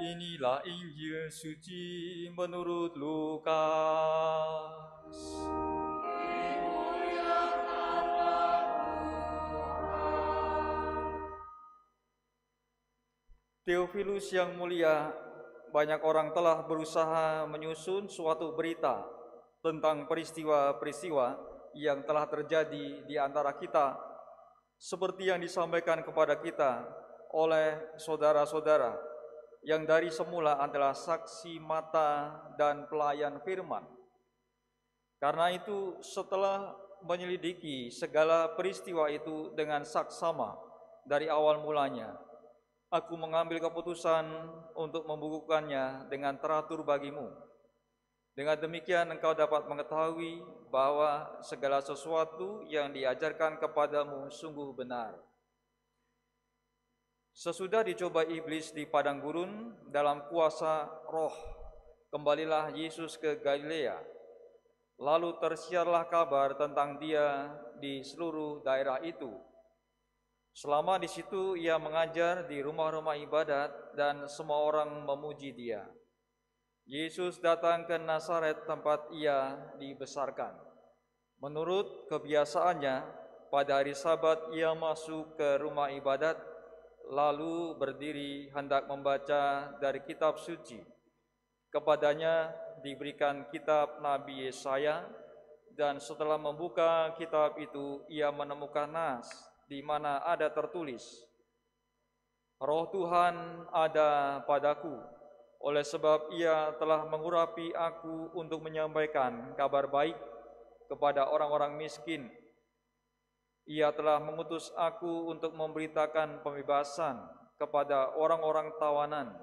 Inilah Injil suci menurut Lukas. Theophilus yang mulia, banyak orang telah berusaha menyusun suatu berita tentang peristiwa-peristiwa yang telah terjadi di antara kita, seperti yang disampaikan kepada kita oleh saudara-saudara yang dari semula adalah saksi mata dan pelayan firman. Karena itu, setelah menyelidiki segala peristiwa itu dengan saksama dari awal mulanya, aku mengambil keputusan untuk membukukannya dengan teratur bagimu. Dengan demikian engkau dapat mengetahui bahwa segala sesuatu yang diajarkan kepadamu sungguh benar. Sesudah dicoba iblis di padang gurun dalam kuasa roh, kembalilah Yesus ke Galilea. Lalu tersiarlah kabar tentang dia di seluruh daerah itu. Selama di situ ia mengajar di rumah-rumah ibadat dan semua orang memuji dia. Yesus datang ke Nazaret tempat ia dibesarkan. Menurut kebiasaannya, pada hari Sabat ia masuk ke rumah ibadat, lalu berdiri hendak membaca dari kitab suci. Kepadanya diberikan kitab Nabi Yesaya, dan setelah membuka kitab itu ia menemukan nas di mana ada tertulis, Roh Tuhan ada padaku, oleh sebab ia telah mengurapi aku untuk menyampaikan kabar baik kepada orang-orang miskin. Ia telah mengutus aku untuk memberitakan pembebasan kepada orang-orang tawanan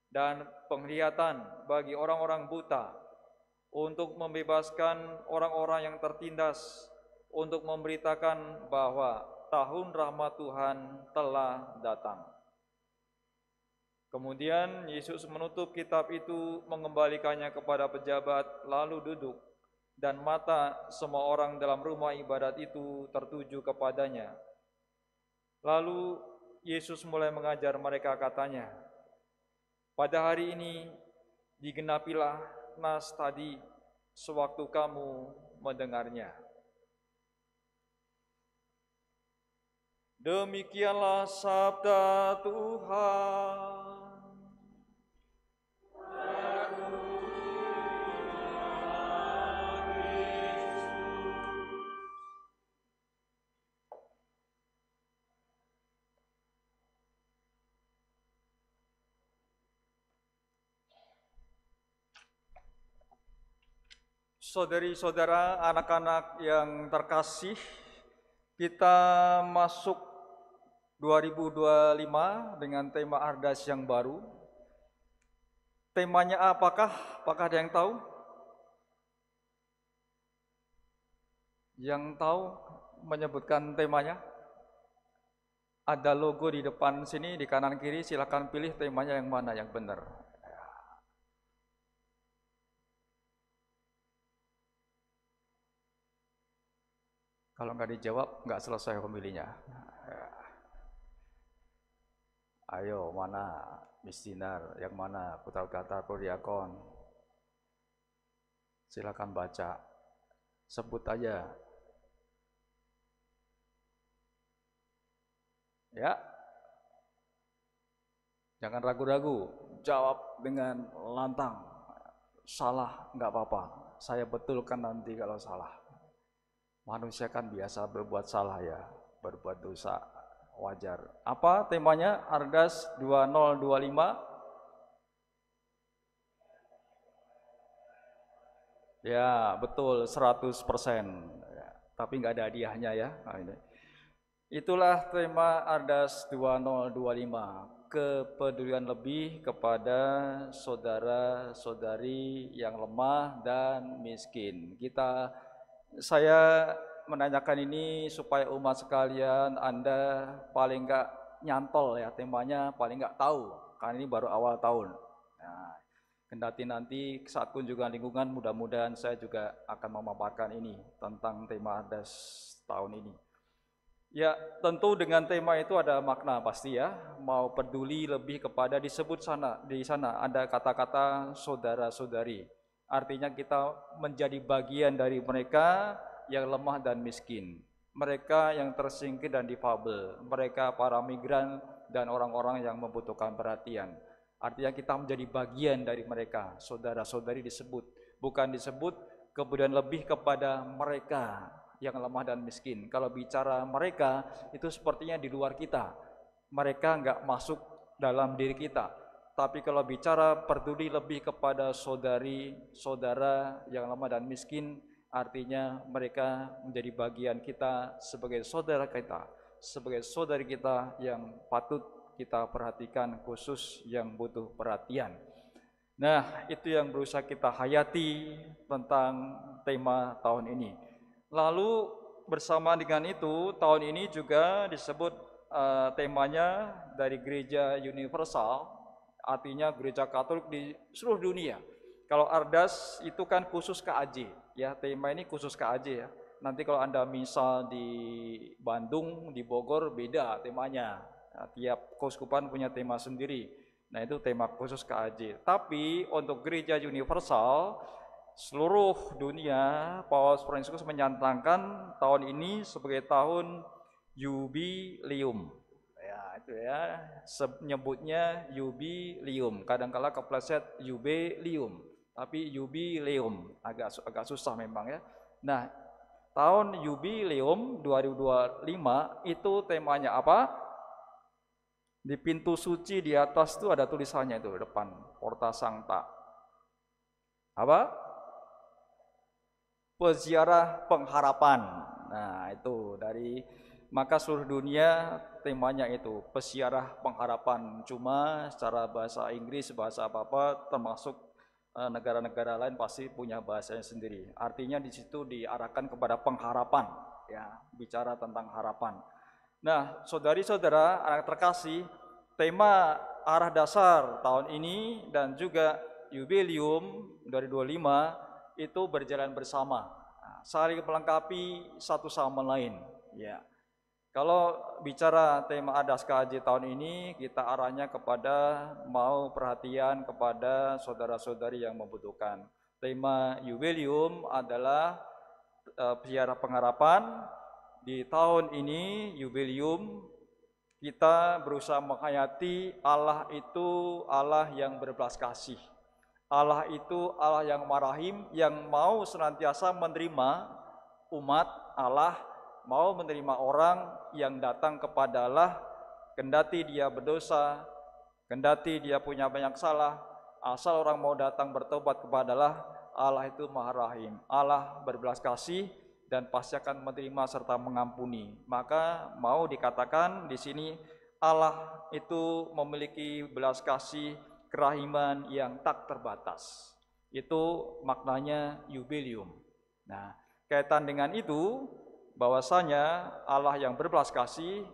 dan penglihatan bagi orang-orang buta, untuk membebaskan orang-orang yang tertindas, untuk memberitakan bahwa tahun rahmat Tuhan telah datang. Kemudian Yesus menutup kitab itu, mengembalikannya kepada pejabat, lalu duduk, dan mata semua orang dalam rumah ibadat itu tertuju kepadanya. Lalu Yesus mulai mengajar mereka, katanya, pada hari ini digenapilah nas tadi sewaktu kamu mendengarnya. Demikianlah sabda Tuhan. Saudari-saudara, anak-anak yang terkasih, kita masuk 2025 dengan tema Ardas yang baru. Temanya apakah? Apakah ada yang tahu? Yang tahu menyebutkan temanya? Ada logo di depan sini, di kanan kiri, silakan pilih temanya yang mana yang benar. Kalau nggak dijawab, nggak selesai pemilihnya. Ayo, mana Miss Dinar, yang mana Putra Kata Prodiakon? Silakan baca, sebut aja. Ya, jangan ragu-ragu, jawab dengan lantang. Salah nggak apa-apa, saya betulkan nanti kalau salah. Manusia kan biasa berbuat salah ya, berbuat dosa, wajar. Apa temanya Ardas 2025? Ya, betul, 100%. Ya, tapi nggak ada hadiahnya ya. Nah, ini. Itulah tema Ardas 2025, kepedulian lebih kepada saudara-saudari yang lemah dan miskin. Saya menanyakan ini supaya umat sekalian, Anda paling nggak nyantol ya temanya, paling nggak tahu, karena ini baru awal tahun. Nah, kendati nanti saat kunjungan lingkungan, mudah-mudahan saya juga akan memaparkan ini tentang tema Ardas tahun ini. Ya, tentu dengan tema itu ada makna pasti ya. Mau peduli lebih kepada disebut di sana ada kata-kata saudara-saudari. Artinya kita menjadi bagian dari mereka yang lemah dan miskin. Mereka yang tersingkir dan difabel. Mereka para migran dan orang-orang yang membutuhkan perhatian. Artinya kita menjadi bagian dari mereka. Saudara-saudari disebut. Bukan disebut kemudian lebih kepada mereka yang lemah dan miskin. Kalau bicara mereka, itu sepertinya di luar kita. Mereka nggak masuk dalam diri kita. Tapi kalau bicara peduli lebih kepada saudari, saudara yang lemah dan miskin, artinya mereka menjadi bagian kita sebagai saudara kita, sebagai saudari kita yang patut kita perhatikan, khusus yang butuh perhatian. Nah, itu yang berusaha kita hayati tentang tema tahun ini. Lalu bersama dengan itu, tahun ini juga disebut temanya dari Gereja Universal, artinya Gereja Katolik di seluruh dunia. Kalau Ardas itu kan khusus KAJ, ya tema ini khusus KAJ ya. Nanti kalau Anda misal di Bandung, di Bogor beda temanya. Nah, tiap keuskupan punya tema sendiri. Nah itu tema khusus KAJ. Tapi untuk Gereja Universal seluruh dunia, Paus Fransiskus menyatakan tahun ini sebagai tahun jubileum. Ya itu ya, nyebutnya jubileum. Kadang-kala kepleset jubileum, tapi jubileum agak susah memang ya. Nah, tahun jubileum 2025 itu temanya apa? Di pintu suci di atas itu ada tulisannya itu depan, Porta Sancta. Apa? Peziarah pengharapan. Nah, itu dari maka seluruh dunia temanya itu peziarah pengharapan. Cuma secara bahasa Inggris, bahasa apa-apa termasuk negara-negara lain pasti punya bahasanya sendiri. Artinya di situ diarahkan kepada pengharapan, ya, bicara tentang harapan. Nah, saudari-saudara, anak terkasih, tema arah dasar tahun ini dan juga jubileum 2025 itu berjalan bersama, saling melengkapi satu sama lain. Ya, kalau bicara tema Ardas KAJ tahun ini, kita arahnya kepada mau perhatian kepada saudara-saudari yang membutuhkan. Tema jubileum adalah ziarah pengharapan. Di tahun ini jubileum kita berusaha menghayati Allah itu Allah yang berbelas kasih. Allah itu Allah yang marahim, yang mau senantiasa menerima umat Allah, mau menerima orang yang datang kepada Allah, kendati dia berdosa, kendati dia punya banyak salah, asal orang mau datang bertobat kepada Allah, Allah itu Maha Rahim, Allah berbelas kasih dan pasti akan menerima serta mengampuni. Maka mau dikatakan di sini Allah itu memiliki belas kasih, kerahiman yang tak terbatas. Itu maknanya jubileum. Nah, kaitan dengan itu bahwasanya Allah yang berbelas kasih,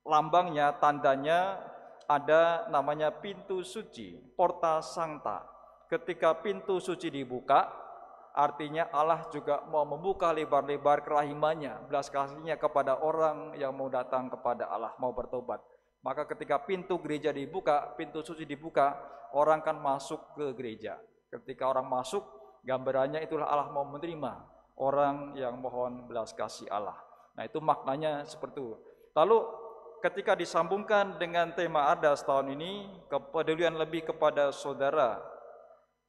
lambangnya, tandanya ada namanya pintu suci, Porta Sancta. Ketika pintu suci dibuka, artinya Allah juga mau membuka lebar-lebar kerahimannya, belas kasihnya kepada orang yang mau datang kepada Allah, mau bertobat. Maka ketika pintu gereja dibuka, pintu suci dibuka, orang kan masuk ke gereja. Ketika orang masuk, gambarannya itulah Allah mau menerima orang yang mohon belas kasih Allah. Nah itu maknanya seperti itu. Lalu ketika disambungkan dengan tema Ardas tahun ini, kepedulian lebih kepada saudara,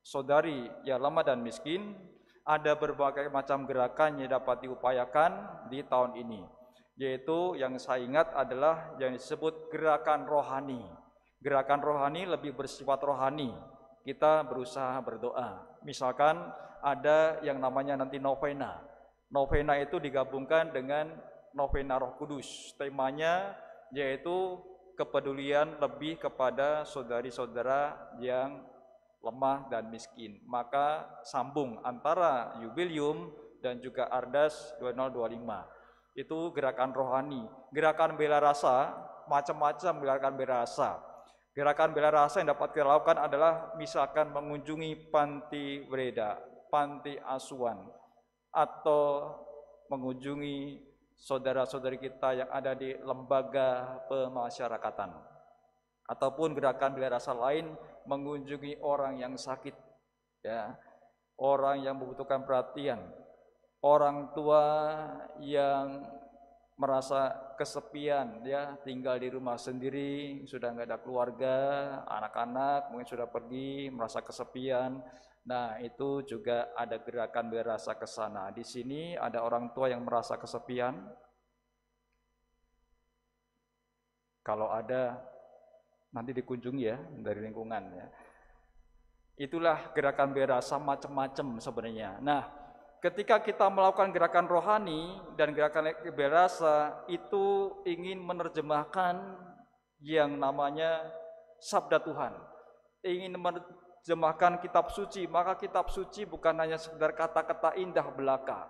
saudari yang lemah dan miskin, ada berbagai macam gerakan yang dapat diupayakan di tahun ini. Yaitu yang saya ingat adalah yang disebut gerakan rohani. Gerakan rohani lebih bersifat rohani. Kita berusaha berdoa. Misalkan ada yang namanya nanti novena. Novena itu digabungkan dengan novena Roh Kudus. Temanya yaitu kepedulian lebih kepada saudari-saudara yang lemah dan miskin. Maka sambung antara jubileum dan juga Ardas 2025. Itu gerakan rohani. Gerakan bela rasa, macam-macam gerakan bela rasa. Gerakan bela rasa yang dapat kita lakukan adalah misalkan mengunjungi panti breda, panti asuhan, atau mengunjungi saudara-saudari kita yang ada di lembaga pemasyarakatan ataupun gerakan bela rasa lain mengunjungi orang yang sakit, ya, orang yang membutuhkan perhatian, orang tua yang merasa kesepian, ya, tinggal di rumah sendiri, sudah nggak ada keluarga, anak-anak mungkin sudah pergi, merasa kesepian. Nah, itu juga ada gerakan bela rasa ke sana. Di sini ada orang tua yang merasa kesepian. Kalau ada, nanti dikunjungi ya dari lingkungan, ya. Itulah gerakan bela rasa macam-macam sebenarnya. Nah, ketika kita melakukan gerakan rohani dan gerakan bela rasa itu ingin menerjemahkan yang namanya sabda Tuhan, ingin menerjemahkan kitab suci, maka kitab suci bukan hanya sekedar kata-kata indah belaka,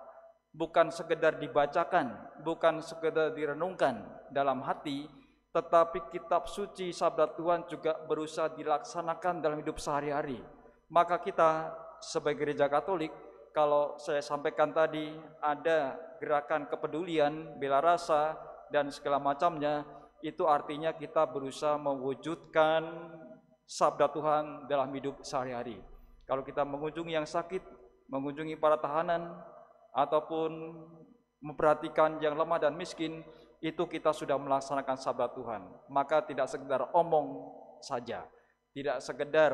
bukan sekedar dibacakan, bukan sekedar direnungkan dalam hati, tetapi kitab suci sabda Tuhan juga berusaha dilaksanakan dalam hidup sehari-hari. Maka kita sebagai gereja Katolik, kalau saya sampaikan tadi ada gerakan kepedulian, bela rasa dan segala macamnya, itu artinya kita berusaha mewujudkan sabda Tuhan dalam hidup sehari-hari. Kalau kita mengunjungi yang sakit, mengunjungi para tahanan, ataupun memperhatikan yang lemah dan miskin, itu kita sudah melaksanakan sabda Tuhan. Maka tidak sekedar omong saja, tidak sekedar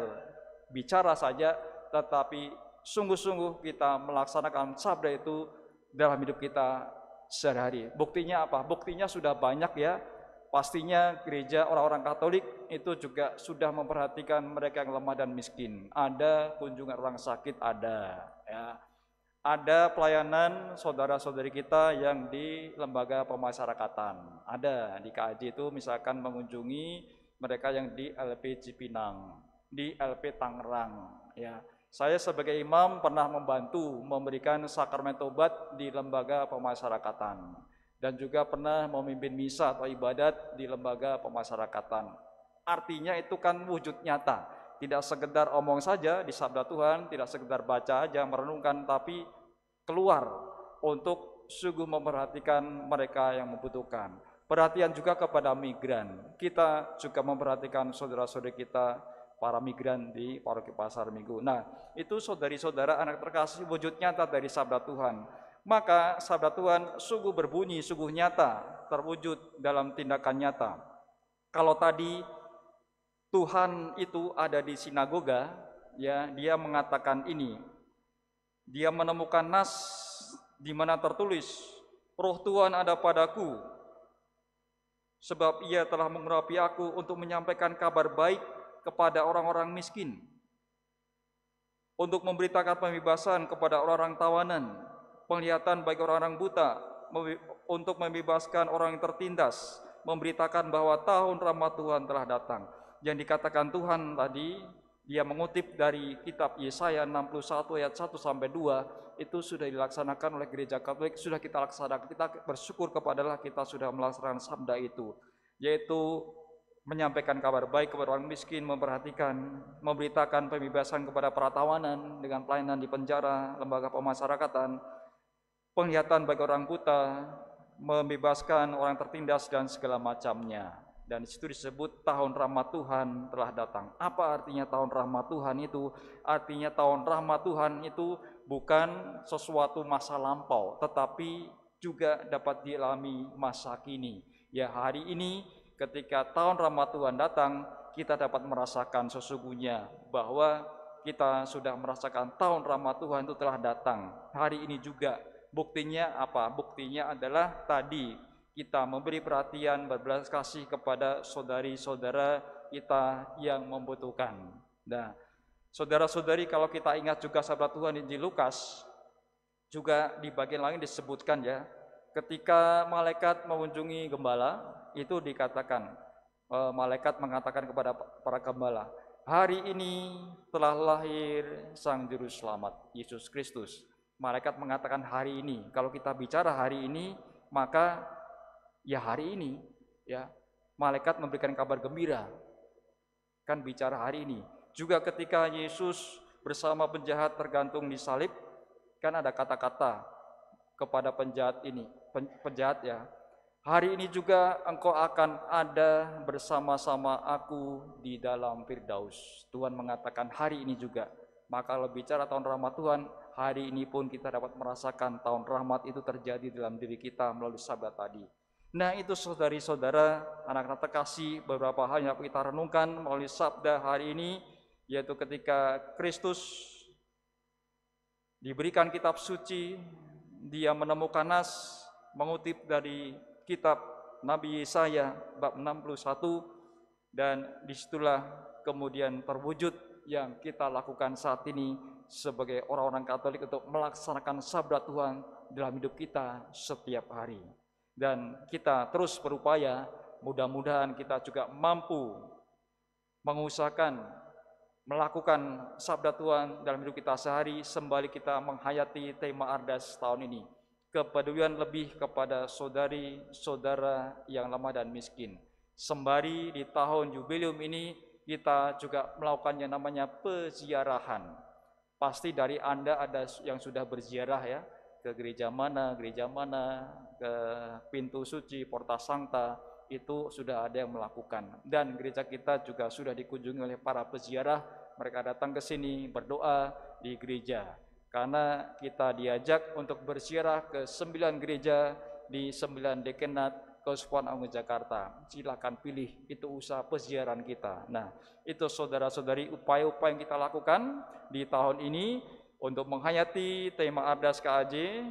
bicara saja, tetapi sungguh-sungguh kita melaksanakan sabda itu dalam hidup kita sehari-hari. Buktinya apa? Buktinya sudah banyak, ya. Pastinya gereja orang-orang Katolik itu juga sudah memperhatikan mereka yang lemah dan miskin. Ada kunjungan orang sakit, ada, ya. Ada pelayanan saudara-saudari kita yang di lembaga pemasyarakatan. Ada di KAJ itu misalkan mengunjungi mereka yang di LP Cipinang, di LP Tangerang, ya. Saya sebagai imam pernah membantu memberikan sakramen tobat di lembaga pemasyarakatan dan juga pernah memimpin misa atau ibadat di lembaga pemasyarakatan. Artinya itu kan wujud nyata, tidak sekedar omong saja di sabda Tuhan, tidak sekedar baca aja merenungkan, tapi keluar untuk sungguh memperhatikan mereka yang membutuhkan. Perhatian juga kepada migran. Kita juga memperhatikan saudara-saudari kita para migran di Paroki Pasar Minggu. Nah, itu saudari-saudara anak terkasih wujud nyata dari sabda Tuhan. Maka sabda Tuhan sungguh berbunyi, sungguh nyata, terwujud dalam tindakan nyata. Kalau tadi Tuhan itu ada di sinagoga, ya, dia mengatakan ini. Dia menemukan nas di mana tertulis, Roh Tuhan ada padaku, sebab ia telah mengurapi aku untuk menyampaikan kabar baik kepada orang-orang miskin, untuk memberitakan pembebasan kepada orang-orang tawanan, penglihatan bagi orang-orang buta, untuk membebaskan orang yang tertindas, memberitakan bahwa tahun rahmat Tuhan telah datang. Yang dikatakan Tuhan tadi, dia mengutip dari kitab Yesaya 61 ayat 1 sampai 2, itu sudah dilaksanakan oleh gereja Katolik, sudah kita laksanakan. Kita bersyukur kepada Allah, kita sudah melaksanakan sabda itu, yaitu menyampaikan kabar baik kepada orang miskin, memperhatikan, memberitakan pembebasan kepada para tawanan dengan pelayanan di penjara, lembaga pemasyarakatan, penglihatan bagi orang buta, membebaskan orang tertindas dan segala macamnya. Dan disitu disebut tahun rahmat Tuhan telah datang. Apa artinya tahun rahmat Tuhan itu? Artinya tahun rahmat Tuhan itu bukan sesuatu masa lampau, tetapi juga dapat dialami masa kini. Ya, hari ini ketika tahun rahmat Tuhan datang, kita dapat merasakan sesungguhnya bahwa kita sudah merasakan tahun rahmat Tuhan itu telah datang. Hari ini juga. Buktinya apa? Buktinya adalah tadi kita memberi perhatian, berbelas kasih kepada saudari-saudara kita yang membutuhkan. Nah, saudara-saudari, kalau kita ingat juga sabda Tuhan di Lukas, juga di bagian lain disebutkan, ya, ketika malaikat mengunjungi gembala, itu dikatakan, malaikat mengatakan kepada para gembala, hari ini telah lahir Sang Juru Selamat, Yesus Kristus. Malaikat mengatakan hari ini. Kalau kita bicara hari ini, maka ya hari ini, ya, malaikat memberikan kabar gembira, kan bicara hari ini. Juga ketika Yesus bersama penjahat tergantung di salib, kan ada kata-kata kepada penjahat ini, penjahat ya. Hari ini juga engkau akan ada bersama-sama aku di dalam Firdaus. Tuhan mengatakan hari ini juga. Maka kalau bicara tahun rahmat Tuhan, hari ini pun kita dapat merasakan tahun rahmat itu terjadi dalam diri kita melalui sabda tadi. Nah itu saudari-saudara, anak-anak terkasih, beberapa hal yang kita renungkan melalui sabda hari ini, yaitu ketika Kristus diberikan kitab suci, dia menemukan nas, mengutip dari kitab Nabi Yesaya bab 61, dan disitulah kemudian terwujud yang kita lakukan saat ini sebagai orang-orang Katolik untuk melaksanakan sabda Tuhan dalam hidup kita setiap hari. Dan kita terus berupaya, mudah-mudahan kita juga mampu mengusahakan melakukan sabda Tuhan dalam hidup kita sehari sembari kita menghayati tema Ardas tahun ini. Kepedulian lebih kepada saudari-saudara yang lemah dan miskin. Sembari di tahun jubileum ini kita juga melakukan yang namanya peziarahan. Pasti dari Anda ada yang sudah berziarah ya, ke gereja mana, ke pintu suci, Porta Sancta, itu sudah ada yang melakukan. Dan gereja kita juga sudah dikunjungi oleh para peziarah, mereka datang ke sini berdoa di gereja. Karena kita diajak untuk berziarah ke 9 gereja di 9 dekanat Keuskupan Agung Jakarta. Silakan pilih, itu usaha peziarahan kita. Nah, itu saudara-saudari upaya-upaya yang kita lakukan di tahun ini untuk menghayati tema Ardas KAJ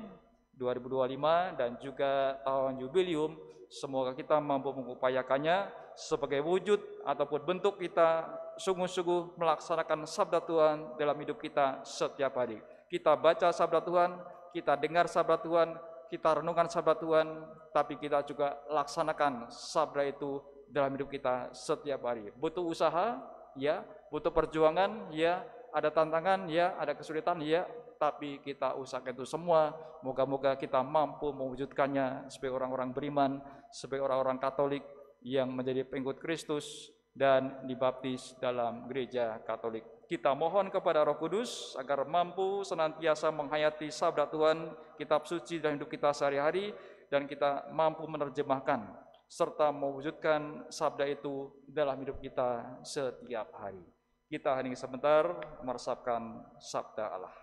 2025 dan juga tahun jubileum. Semoga kita mampu mengupayakannya sebagai wujud ataupun bentuk kita sungguh-sungguh melaksanakan sabda Tuhan dalam hidup kita setiap hari. Kita baca sabda Tuhan, kita dengar sabda Tuhan, kita renungkan sabda Tuhan, tapi kita juga laksanakan sabda itu dalam hidup kita setiap hari. Butuh usaha, ya, butuh perjuangan, ya, ada tantangan, ya, ada kesulitan, ya, tapi kita usahakan itu semua. Moga-moga kita mampu mewujudkannya sebagai orang-orang beriman, sebagai orang-orang Katolik yang menjadi pengikut Kristus dan dibaptis dalam gereja Katolik. Kita mohon kepada Roh Kudus agar mampu senantiasa menghayati sabda Tuhan, kitab suci dalam hidup kita sehari-hari, dan kita mampu menerjemahkan serta mewujudkan sabda itu dalam hidup kita setiap hari. Kita hening sebentar meresapkan sabda Allah.